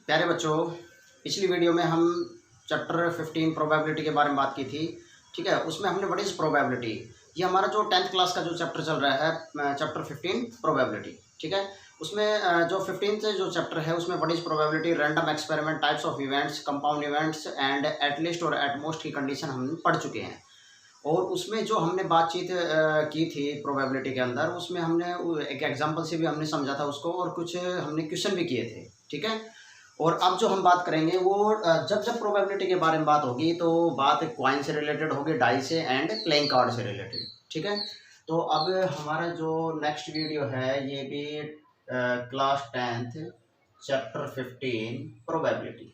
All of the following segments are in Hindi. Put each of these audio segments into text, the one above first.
प्यारे बच्चों, पिछली वीडियो में हम चैप्टर 15 प्रोबेबिलिटी के बारे में बात की थी। ठीक है, उसमें हमने व्हाट इज़ प्रोबेबिलिटी, ये हमारा जो 10th क्लास का जो चैप्टर चल रहा है चैप्टर 15 प्रोबेबिलिटी। ठीक है, उसमें जो 15th जो चैप्टर है उसमें what is probability, random experiment, types of events, compound events and at least और एटमोस्ट की कंडीशन हम पढ़ चुके हैं। और उसमें जो हमने बातचीत की थी प्रोबेबिलिटी के अंदर, उसमें हमने एक एग्जांपल से भी हमने समझा था उसको, और कुछ हमने क्वेश्चन भी किए थे। ठीक है, और अब जो हम बात करेंगे वो जब जब प्रोबेबिलिटी के बारे में बात होगी तो बात कॉइन से रिलेटेड होगी, डाई से एंड प्लेइंग कार्ड से रिलेटेड। ठीक है, तो अब हमारा जो नेक्स्ट वीडियो है ये भी क्लास 10th चैप्टर 15 प्रोबेबिलिटी।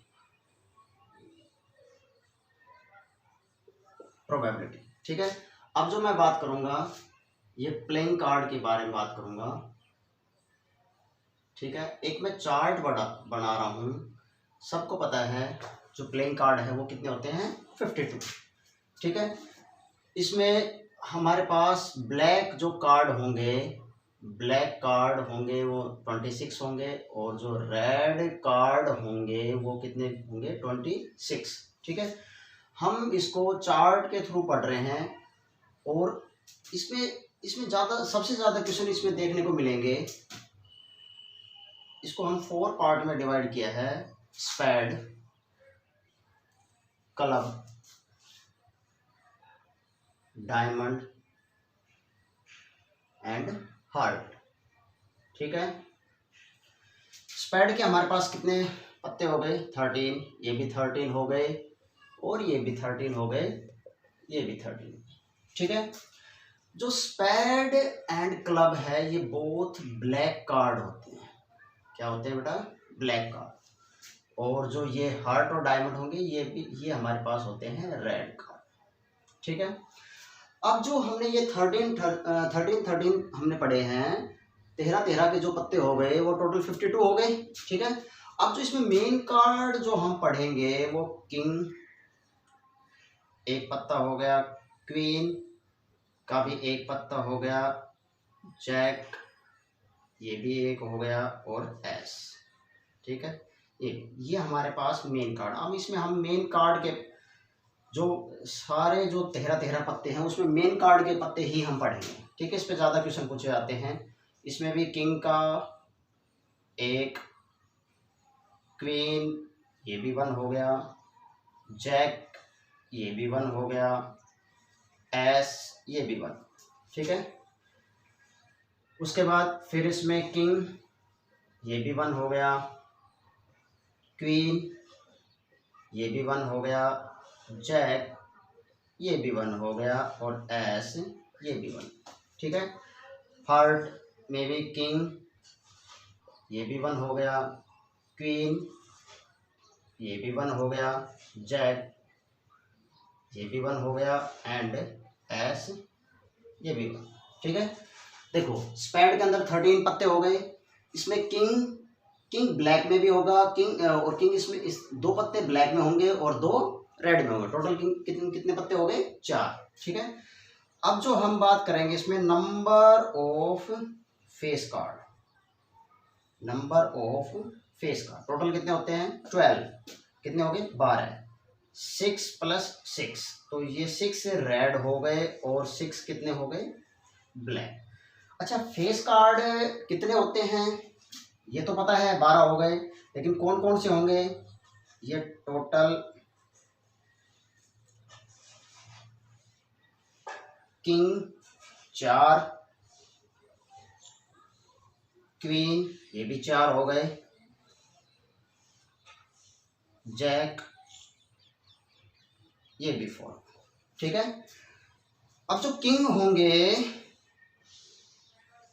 ठीक है, अब जो मैं बात करूंगा ये प्लेइंग कार्ड के बारे में बात करूंगा। ठीक है, एक मैं चार्ट बना रहा हूँ। सबको पता है जो प्लेइंग कार्ड है वो कितने होते हैं, 52। ठीक है, इसमें हमारे पास ब्लैक जो कार्ड होंगे, ब्लैक कार्ड होंगे वो 26 होंगे, और जो रेड कार्ड होंगे वो कितने होंगे, 26। ठीक है, हम इसको चार्ट के थ्रू पढ़ रहे हैं, और इसमें सबसे ज़्यादा क्वेश्चन इसमें देखने को मिलेंगे। इसको हम 4 पार्ट में डिवाइड किया है, स्पैड, क्लब, डायमंड एंड हार्ट। ठीक है, स्पैड के हमारे पास कितने पत्ते हो गए, 13। ये भी 13 हो गए, और ये भी 13 हो गए, ये भी 13। ठीक है, जो स्पैड एंड क्लब है ये बोथ ब्लैक कार्ड होते हैं। क्या होते हैं बेटा, ब्लैक कार्ड। और जो ये हार्ट और डायमंड होंगे ये हमारे पास होते हैं रेड कार्ड। ठीक है, अब जो हमने ये 13 हमने पढ़े हैं, 13 के जो पत्ते हो गए वो टोटल 52 हो गए। ठीक है, अब जो इसमें मेन कार्ड जो हम पढ़ेंगे वो किंग एक पत्ता हो गया, क्वीन का भी एक पत्ता हो गया, जैक ये भी एक हो गया, और एस। ठीक है, ये हमारे पास मेन कार्ड। अब इसमें हम मेन कार्ड के जो सारे जो 13 पत्ते हैं उसमें मेन कार्ड के पत्ते ही हम पढ़ेंगे। ठीक है, इस पे ज़्यादा क्वेश्चन पूछे जाते हैं। इसमें भी किंग का एक, क्वीन ये भी 1 हो गया, जैक ये भी 1 हो गया, एस ये भी 1। ठीक है, उसके बाद फिर इसमें किंग ये भी 1 हो गया, क्वीन ये भी 1 हो गया, जैक ये भी 1 हो गया, और एस ये भी 1। ठीक है, हार्ट में भी किंग ये भी 1 हो गया, क्वीन ये भी 1 हो गया, जैक ये भी 1 हो गया, एंड एस ये भी 1। ठीक है, देखो स्पैड के अंदर 13 पत्ते हो गए। इसमें किंग ब्लैक में भी होगा, किंग इसमें 2 पत्ते ब्लैक में होंगे और 2 रेड में होंगे। टोटल किंग कितने पत्ते हो गए, 4। ठीक है, अब जो हम बात करेंगे इसमें number of face card, total कितने होते हैं, 12। कितने हो गए, 12। 6 + 6, तो ये 6 रेड हो गए और 6 कितने हो गए, ब्लैक। अच्छा, फेस कार्ड कितने होते हैं ये तो पता है, 12 हो गए, लेकिन कौन कौन से होंगे, ये टोटल किंग 4, क्वीन ये भी 4 हो गए, जैक ये भी 4। ठीक है, अब जो किंग होंगे,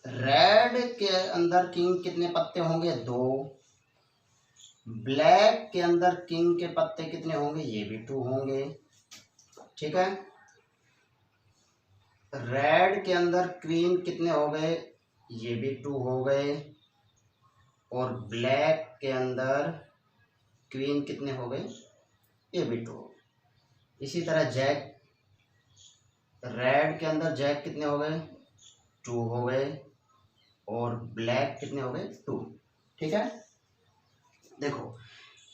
रेड के अंदर किंग कितने पत्ते होंगे, 2। ब्लैक के अंदर किंग के पत्ते कितने होंगे, ये भी 2 होंगे। ठीक है, रेड के अंदर क्वीन कितने हो गए, ये भी 2 हो गए, और ब्लैक के अंदर क्वीन कितने हो गए, ये भी 2 हो गए। इसी तरह जैक, रेड के अंदर जैक कितने हो गए, 2 हो गए, और ब्लैक कितने हो गए, 2। ठीक है, देखो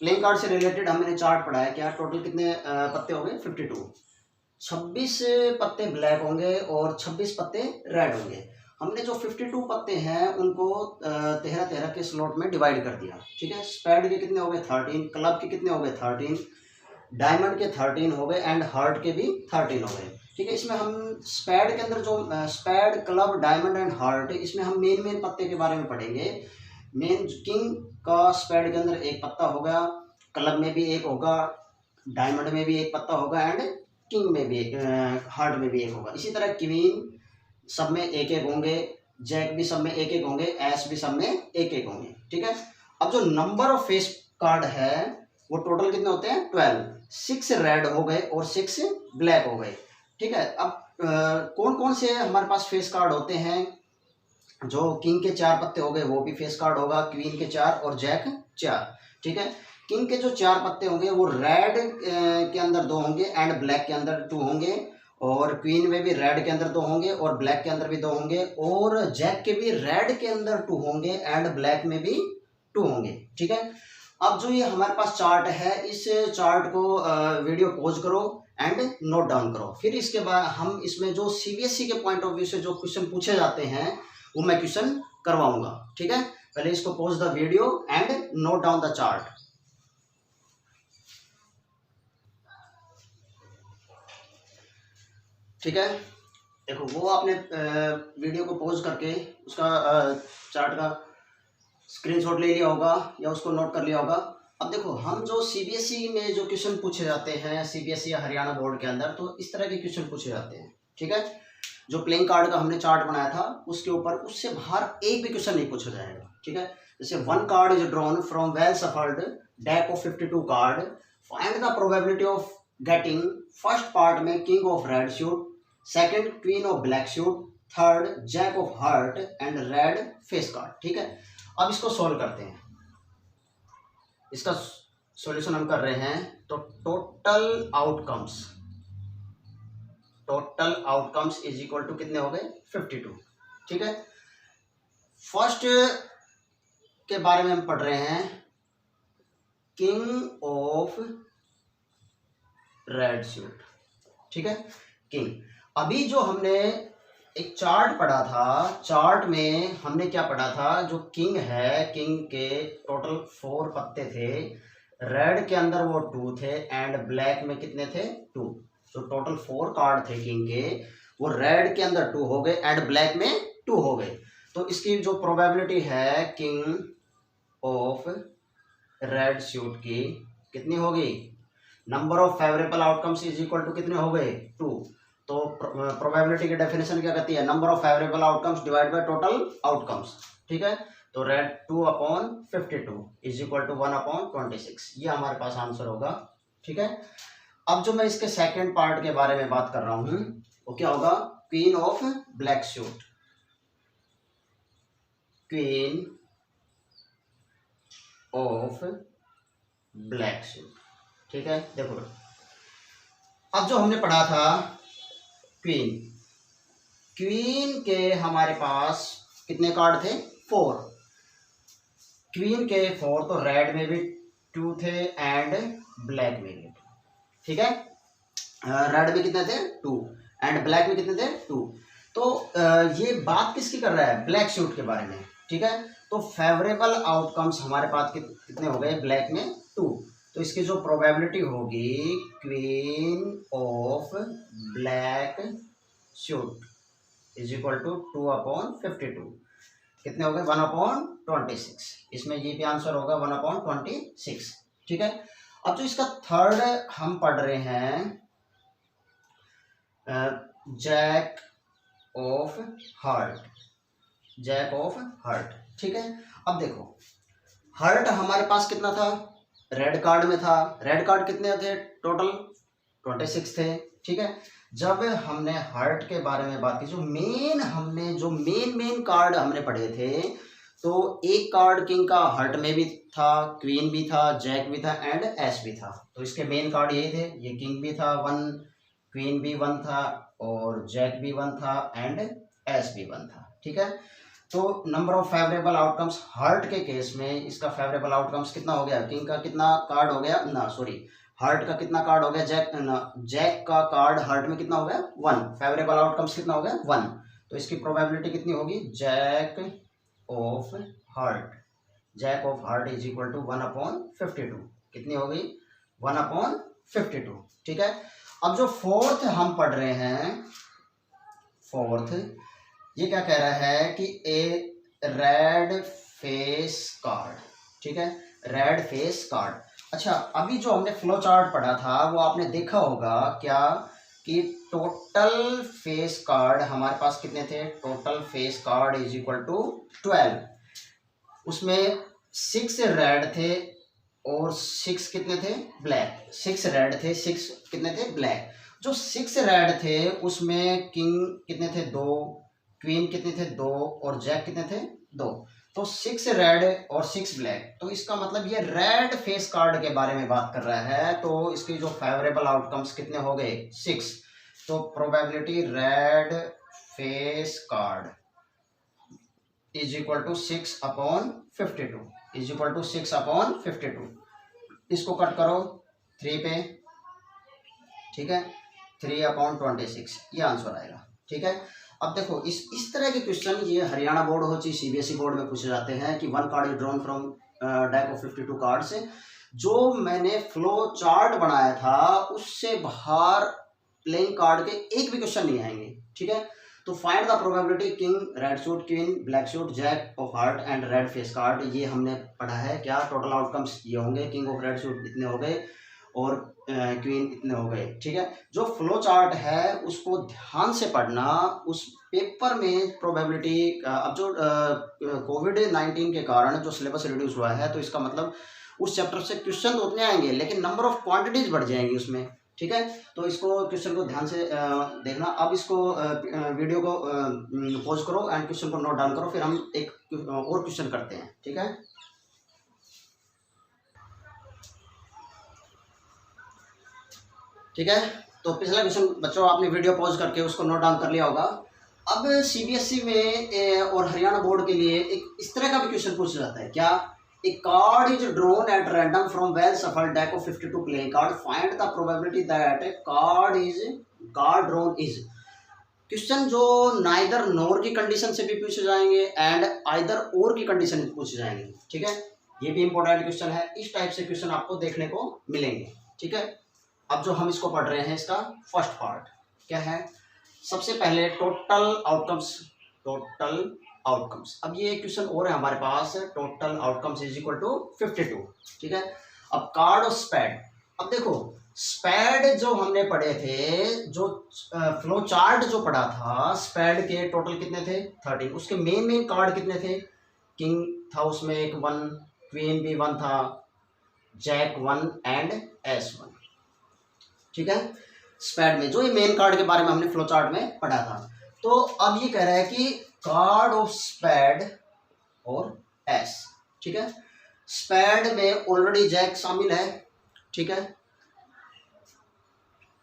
प्लेइंग कार्ड से रिलेटेड हमने चार्ट पढ़ा है, क्या टोटल कितने पत्ते हो गए 52। 26 पत्ते ब्लैक होंगे और 26 पत्ते रेड होंगे। हमने जो 52 पत्ते हैं उनको 13-13 के स्लॉट में डिवाइड कर दिया, ठीक है। स्पेड के कितने हो गए 13, क्लब के कितने हो गए 13, डायमंड के 13 हो गए एंड हार्ट के भी 13 हो गए, ठीक है। इसमें हम स्पेड के अंदर जो spade, club, diamond and heart, इसमें हम मेन पत्ते के बारे में पढ़ेंगे। मेन किंग का स्पेड के अंदर एक पत्ता होगा, क्लब में भी एक होगा, डायमंड में भी एक पत्ता होगा एंड किंग में भी हार्ट में भी एक होगा। इसी तरह क्वीन सब में एक एक होंगे, जैक भी सब में एक एक होंगे, एस भी सब में एक एक होंगे, ठीक है। अब जो नंबर ऑफ फेस कार्ड है वो टोटल कितने होते हैं 12। 6 रेड हो गए और 6 ब्लैक हो गए, ठीक है। अब कौन कौन से हमारे पास फेस कार्ड होते हैं, जो किंग के 4 पत्ते हो गए वो भी फेस कार्ड होगा, क्वीन के 4 और जैक 4, ठीक है। किंग के जो 4 पत्ते होंगे वो रेड के अंदर 2 होंगे एंड ब्लैक के अंदर 2 होंगे, और क्वीन में भी रेड के अंदर 2 होंगे और ब्लैक के अंदर भी 2 होंगे, और जैक के भी रेड के अंदर 2 होंगे एंड ब्लैक में भी 2 होंगे, ठीक है। अब जो ये हमारे पास चार्ट है, इस चार्ट को वीडियो पॉज करो एंड नोट डाउन करो। फिर इसके बाद हम इसमें जो सीबीएसई के पॉइंट ऑफ व्यू से जो क्वेश्चन पूछे जाते हैं वो मैं क्वेश्चन करवाऊंगा, ठीक है। पहले इसको pause the video and note down the chart. ठीक है, देखो वो आपने वीडियो को पॉज करके उसका चार्ट का स्क्रीनशॉट ले लिया होगा या उसको नोट कर लिया होगा। अब देखो हम जो सीबीएसई में जो क्वेश्चन पूछे जाते हैं, सीबीएसई या हरियाणा बोर्ड के अंदर, तो इस तरह के क्वेश्चन पूछे जाते हैं, ठीक है। जो प्लेइंग कार्ड का हमने चार्ट बनाया था उसके ऊपर उससे बाहर एक भी क्वेश्चन नहीं पूछा जाएगा, ठीक है। जैसे 1 card is drawn from well shuffled deck of 52 card, find the probability of getting first part में king of red suit, second queen of black suit, third jack of heart and red face card, ठीक है। अब इसको सॉल्व करते हैं, इसका सॉल्यूशन हम कर रहे हैं। तो total outcomes is equal to कितने हो गए 52, ठीक है। फर्स्ट के बारे में हम पढ़ रहे हैं, किंग ऑफ रेड सूट, ठीक है, किंग। अभी जो हमने एक चार्ट पढ़ा था, चार्ट में हमने क्या पढ़ा था, जो किंग है, किंग के टोटल 4 पत्ते थे, रेड के अंदर वो 2 थे एंड ब्लैक में कितने थे 2। तो टोटल 4 कार्ड थे किंग के, वो रेड के अंदर 2 हो गए एंड ब्लैक में 2 हो गए। तो इसकी जो प्रोबेबिलिटी है किंग ऑफ रेड सूट की कितनी होगी, number of favourable outcomes is equal to कितने हो गए 2। तो प्रोबेबिलिटी की डेफिनेशन क्या कहती है, number of favourable outcomes divide by total outcomes, ठीक है। तो रेड 2/52 इज इक्वल टू 1/26, ये हमारे पास आंसर होगा, ठीक है। अब जो मैं इसके सेकंड पार्ट के बारे में बात कर रहा हूं वो क्या होगा, queen of black suit, queen of black suit, ठीक है। देखो अब जो हमने पढ़ा था क्वीन के हमारे पास कितने कार्ड थे 4, क्वीन के 4, तो रेड में भी 2 थे एंड ब्लैक में भी, ठीक है। रेड में कितने थे 2 एंड ब्लैक में कितने थे 2। तो ये बात किसकी कर रहा है, ब्लैक सूट के बारे में, ठीक है। तो फेवरेबल आउटकम्स हमारे पास कितने हो गए, ब्लैक में 2। तो इसकी जो प्रोबेबिलिटी होगी queen of black suit is equal to 2/52, कितने हो गए 1/26। इसमें ये भी आंसर होगा 1/26, ठीक है। अब जो इसका थर्ड हम पढ़ रहे हैं, जैक ऑफ हार्ट, ठीक है। अब देखो हार्ट हमारे पास कितना था, रेड कार्ड में था, रेड कार्ड कितने थे टोटल 26 थे, ठीक है। जब हमने हार्ट के बारे में बात की, जो मेन कार्ड हमने पढ़े थे, तो एक कार्ड किंग का हार्ट में भी था, क्वीन भी था, जैक भी था एंड एस भी था। तो इसके मेन कार्ड यही थे, ये किंग भी था 1, क्वीन भी 1 था और जैक भी 1 था एंड एस भी 1 था, ठीक है। तो number of favourable outcomes heart के केस में इसका फेवरेबल आउटकम्स कितना हो गया, किंग का कितना कार्ड हो गया ना, सॉरी हार्ट का कितना कार्ड हो गया, जैक का कार्ड हार्ट में कितना हो गया 1, फेवरेबल आउटकम्स कितना हो गया 1। तो इसकी प्रोबेबिलिटी कितनी होगी, jack of heart, jack of heart is equal to 1/52, कितनी हो गई 1/52। ठीक है। अब जो फोर्थ हम पढ़ रहे हैं, फोर्थ ये क्या कह रहा है कि ए रेड फेस कार्ड, ठीक है, रेड फेस कार्ड। अच्छा, अभी जो हमने फ्लो चार्ट पढ़ा था वो आपने देखा होगा क्या कि टोटल फेस कार्ड हमारे पास कितने थे, total face card is equal to 12, उसमें 6 रेड थे और 6 कितने थे ब्लैक, 6 रेड थे, 6 कितने थे ब्लैक। जो 6 रेड थे उसमें किंग कितने थे 2, क्वीन कितने थे 2 और जैक कितने थे 2, तो 6 रेड और 6 ब्लैक। तो इसका मतलब ये रेड फेस कार्ड के बारे में बात कर रहा है। तो इसकी जो फेवरेबल आउटकम्स कितने हो गए 6, तो probability red face card is equal to 6/52, is equal to 6/52। इसको कट करो 3 पे, ठीक है, 3/26 ये आंसर आएगा। ठीक है। अब देखो इस तरह के क्वेश्चन ये हरियाणा बोर्ड हो चाहे सीबीएसई बोर्ड में पूछे जाते हैं कि 1 card is drawn from deck of 52 card से। जो मैंने फ्लो चार्ट बनाया था उससे बाहर प्लेइंग कार्ड के एक भी क्वेश्चन नहीं आएंगे। ठीक है। तो find the probability king, red suit, queen, black suit, jack of heart and red face card, ये हमने पढ़ा है क्या, टोटल आउटकम्स ये होंगे, किंग ऑफ रेड सूट इतने हो गए और क्वीन इतने हो गए। ठीक है। जो फ्लो चार्ट है उसको ध्यान से पढ़ना, उस पेपर में प्रोबेबिलिटी, अब जो कोविड-19 के कारण जो सिलेबस रिड्यूस हुआ है तो इसका मतलब उस चैप्टर से क्वेश्चन तो उतने आएंगे लेकिन नंबर ऑफ क्वांटिटीज बढ़ जाएंगी उसमें। ठीक है। तो इसको क्वेश्चन को ध्यान से देखना। अब इसको वीडियो को पॉज करो एंड क्वेश्चन को नोट डाउन करो, फिर हम एक और क्वेश्चन करते हैं। ठीक है। ठीक है। तो पिछला क्वेश्चन बच्चों आपने वीडियो पॉज करके उसको नोट डाउन कर लिया होगा। अब सीबीएसई में और हरियाणा बोर्ड के लिए एक इस तरह का भी क्वेश्चन पूछा जाता है क्या, a card is drawn at random from well shuffled deck of 52 playing card, find the probability that card drawn is. Question जो नाइदर नोर की कंडीशन से भी पूछे जाएंगे एंड आइदर और की कंडीशन से पूछे जाएंगे। ठीक है। ये भी इंपॉर्टेंट क्वेश्चन है। इस टाइप से क्वेश्चन आपको देखने को मिलेंगे। ठीक है। अब जो हम इसको पढ़ रहे हैं इसका फर्स्ट पार्ट क्या है, सबसे पहले टोटल आउटकम्स, टोटल आउटकम्स। अब ये क्वेश्चन और है हमारे पास, total outcomes is equal to 52। ठीक है। अब कार्ड और स्पैड, अब देखो स्पैड जो हमने पढ़े थे, जो फ्लो चार्ट जो पढ़ा था, स्पैड के टोटल कितने थे 13, उसके मेन कार्ड कितने थे, किंग था उसमें एक 1, क्वीन भी 1 था, जैक 1 एंड एस 1। ठीक है। स्पैड में जो ये मेन कार्ड के बारे में हमने फ्लो चार्ट में पढ़ा था। तो अब ये कह रहा है कि कार्ड ऑफ स्पैड और एस। ठीक है। स्पैड में ऑलरेडी जैक शामिल है, ठीक है,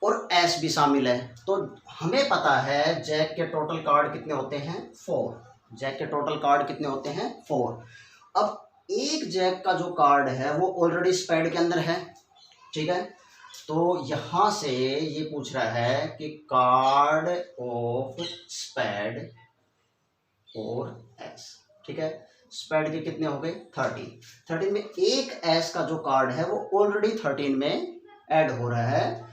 और एस भी शामिल है। तो हमें पता है जैक के टोटल कार्ड कितने होते हैं 4, जैक के टोटल कार्ड कितने होते हैं 4। अब एक जैक का जो कार्ड है वो ऑलरेडी स्पैड के अंदर है। ठीक है। तो यहां से ये पूछ रहा है कि कार्ड ऑफ स्पैड और एस। ठीक है। स्पैड के कितने हो गए 13 में एक एस का जो कार्ड है वो ऑलरेडी 13 में ऐड हो रहा है।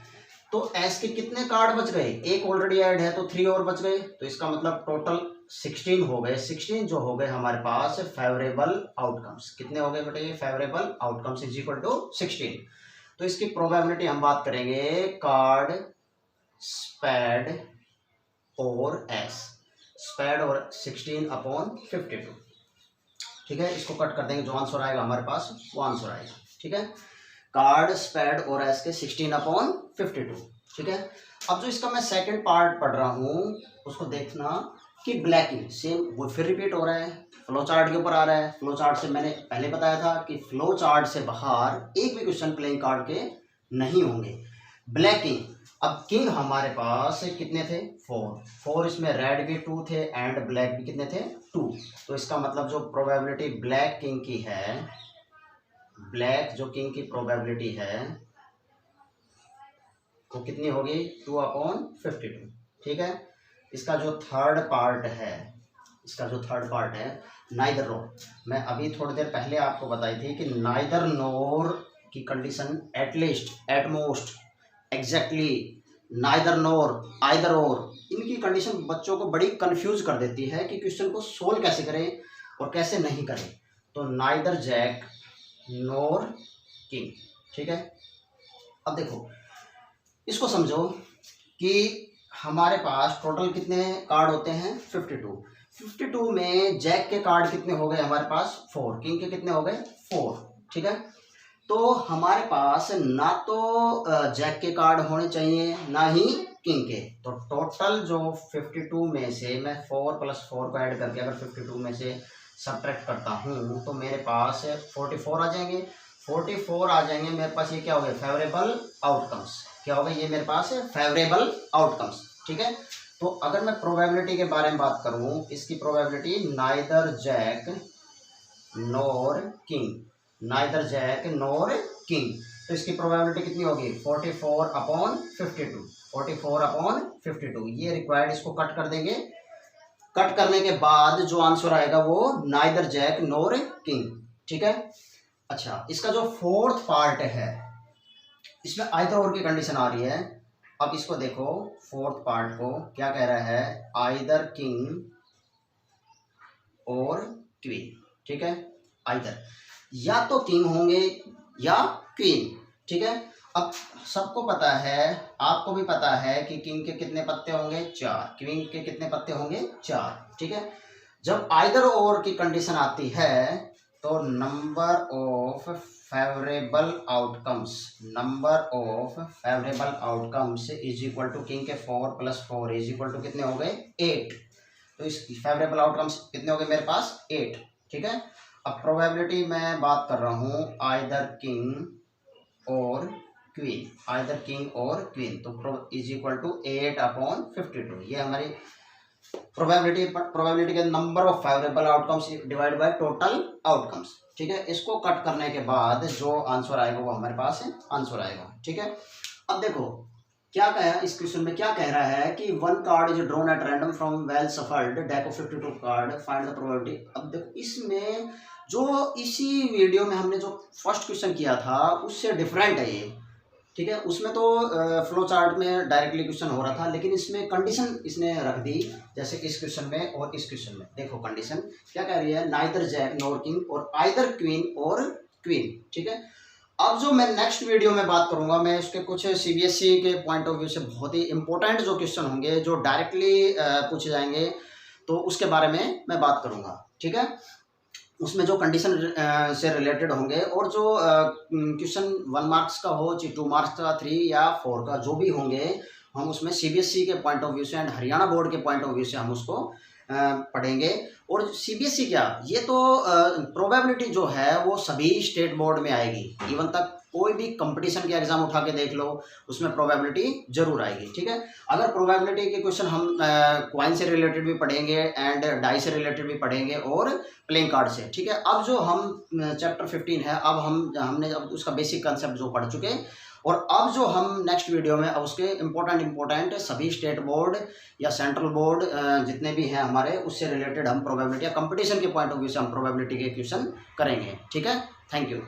तो एस के कितने कार्ड बच गए, एक ऑलरेडी ऐड है तो 3 और बच गए, तो इसका मतलब टोटल 16 हो गए। 16 जो हो गए हमारे पास फेवरेबल आउटकम्स, कितने हो गए बेटे favourable outcomes is equal to 16। तो इसकी प्रोबेबिलिटी हम बात करेंगे कार्ड, स्पैड और एस, स्पैड और 16/52। ठीक है। इसको कट कर देंगे, जो आंसर आएगा हमारे पास वो आंसर आएगा। ठीक है। कार्ड, स्पैड और एस के 16/52। ठीक है। अब जो इसका मैं सेकंड पार्ट पढ़ रहा हूँ उसको देखना कि ब्लैकिंग सेम वो फिर रिपीट हो रहा है, फ्लो चार्ट के ऊपर आ रहा है। फ्लो चार्ट से मैंने पहले बताया था कि फ्लो चार्ट से बाहर एक भी क्वेश्चन प्लेइंग कार्ड के नहीं होंगे। ब्लैकिंग, अब किंग हमारे पास कितने थे, 4 इसमें रेड भी 2 थे एंड ब्लैक भी कितने थे, 2। तो इसका मतलब जो प्रोबेबिलिटी ब्लैक किंग की है, ब्लैक जो किंग की प्रोबेबिलिटी है वो कितनी होगी, 2/52। ठीक है। इसका जो थर्ड पार्ट है, नाइदर नोर, मैं अभी थोड़ी देर पहले आपको बताई थी कि नाइदर नोर की condition at least, at most, exactly, neither nor, either or, इनकी कंडीशन बच्चों को बड़ी कंफ्यूज कर देती है कि क्वेश्चन को सोल्व कैसे करें और कैसे नहीं करें। तो नाइदर जैक नोर किंग। ठीक है। अब देखो इसको समझो कि हमारे पास टोटल कितने कार्ड होते हैं, 52 में जैक के कार्ड कितने हो गए हमारे पास, 4, किंग के कितने हो गए, 4। ठीक है। तो हमारे पास ना तो जैक के कार्ड होने चाहिए ना ही किंग के। तो टोटल जो 52 में से मैं 4 + 4 को ऐड करके अगर 52 में से सब्ट्रैक्ट करता हूँ तो मेरे पास 44 आ जाएंगे। 44 आ जाएंगे मेरे पास। ये क्या हो गया, फेवरेबल आउटकम्स। क्या होगा, ये मेरे पास है फेवरेबल आउटकम्स। ठीक है। तो अगर मैं प्रोबेबिलिटी के बारे में बात करूं, इसकी प्रोबेबिलिटी नाइदर जैक नोर किंग, नाइदर जैक नोर किंग, तो इसकी प्रोबेबिलिटी कितनी होगी, 44/52, 44/52। ये रिक्वायर्ड, इसको कट कर देंगे। कट करने के बाद जो आंसर आएगा वो नाइदर जैक नोर किंग। ठीक है। अच्छा, इसका जो फोर्थ पार्ट है इसमें आइदर और की कंडीशन आ रही है। अब इसको देखो, फोर्थ पार्ट को क्या कह रहा है, आइदर किंग और क्वीन। ठीक है। आइदर, या तो किंग होंगे या क्वीन। ठीक है। अब सबको पता है, आपको भी पता है कि किंग के कितने पत्ते होंगे, 4, क्वीन के कितने पत्ते होंगे, 4। ठीक है। जब आइदर और की कंडीशन आती है तो number of favourable outcomes, is equal to king के 4 + 4 इज इक्वल टू कितने हो गए, 8। तो इस फेवरेबल आउटकम्स कितने हो गए मेरे पास, 8। ठीक है। अब प्रोबेबिलिटी मैं बात कर रहा हूँ आइदर किंग और क्वीन, तो इज इक्वल टू 8/52। ये हमारी प्रोबेबिलिटी के number of favourable outcomes divide by total outcomes. ठीक है। इसको कट करने के बाद जो आंसर आएगा वो हमारे पास है आंसर आएगा। ठीक है। अब देखो क्या कहा इस क्वेश्चन में, क्या कह रहा है कि 1 card is drawn at random from well shuffled deck of 52 card, find the probability. अब देखो इसमें जो इसी वीडियो में हमने जो फर्स्ट क्वेश्चन किया था उससे डिफरेंट है ये। ठीक है। उसमें तो फ्लो चार्ट में डायरेक्टली क्वेश्चन हो रहा था, लेकिन इसमें कंडीशन इसने रख दी, जैसे इस क्वेश्चन में और इस क्वेश्चन में। देखो कंडीशन क्या कह रही है, नाइदर जैक नोर किंग और आइदर क्वीन और क्वीन। ठीक है। अब जो मैं नेक्स्ट वीडियो में बात करूंगा, मैं उसके कुछ सीबीएसई के पॉइंट ऑफ व्यू से बहुत ही इंपॉर्टेंट जो क्वेश्चन होंगे जो डायरेक्टली पूछे जाएंगे, तो उसके बारे में मैं बात करूंगा। ठीक है। उसमें जो कंडीशन से रिलेटेड होंगे और जो क्वेश्चन 1 मार्क्स का हो, 2 मार्क्स का, 3 या 4 का, जो भी होंगे, हम उसमें सीबीएसई के पॉइंट ऑफ व्यू से एंड हरियाणा बोर्ड के पॉइंट ऑफ व्यू से हम उसको पढ़ेंगे। और सीबीएसई क्या, ये तो प्रोबेबिलिटी जो है वो सभी स्टेट बोर्ड में आएगी। इवन तक कोई भी कंपटीशन के एग्जाम उठा के देख लो, उसमें प्रोबेबिलिटी जरूर आएगी। ठीक है। अगर प्रोबेबिलिटी के क्वेश्चन हम क्वाइन से रिलेटेड भी पढ़ेंगे एंड डाई से रिलेटेड भी पढ़ेंगे और प्लेइंग कार्ड से। ठीक है। अब जो हम चैप्टर 15 है, अब हमने अब उसका बेसिक कंसेप्ट जो पढ़ चुके, और अब जो हम नेक्स्ट वीडियो में अब उसके इम्पोर्टेंट सभी स्टेट बोर्ड या सेंट्रल बोर्ड जितने भी हैं हमारे, उससे रिलेटेड हम प्रोबेबिलिटी या कंपटीशन के पॉइंट ऑफ व्यू से हम प्रोबेबिलिटी के क्वेश्चन करेंगे। ठीक है। Thank you.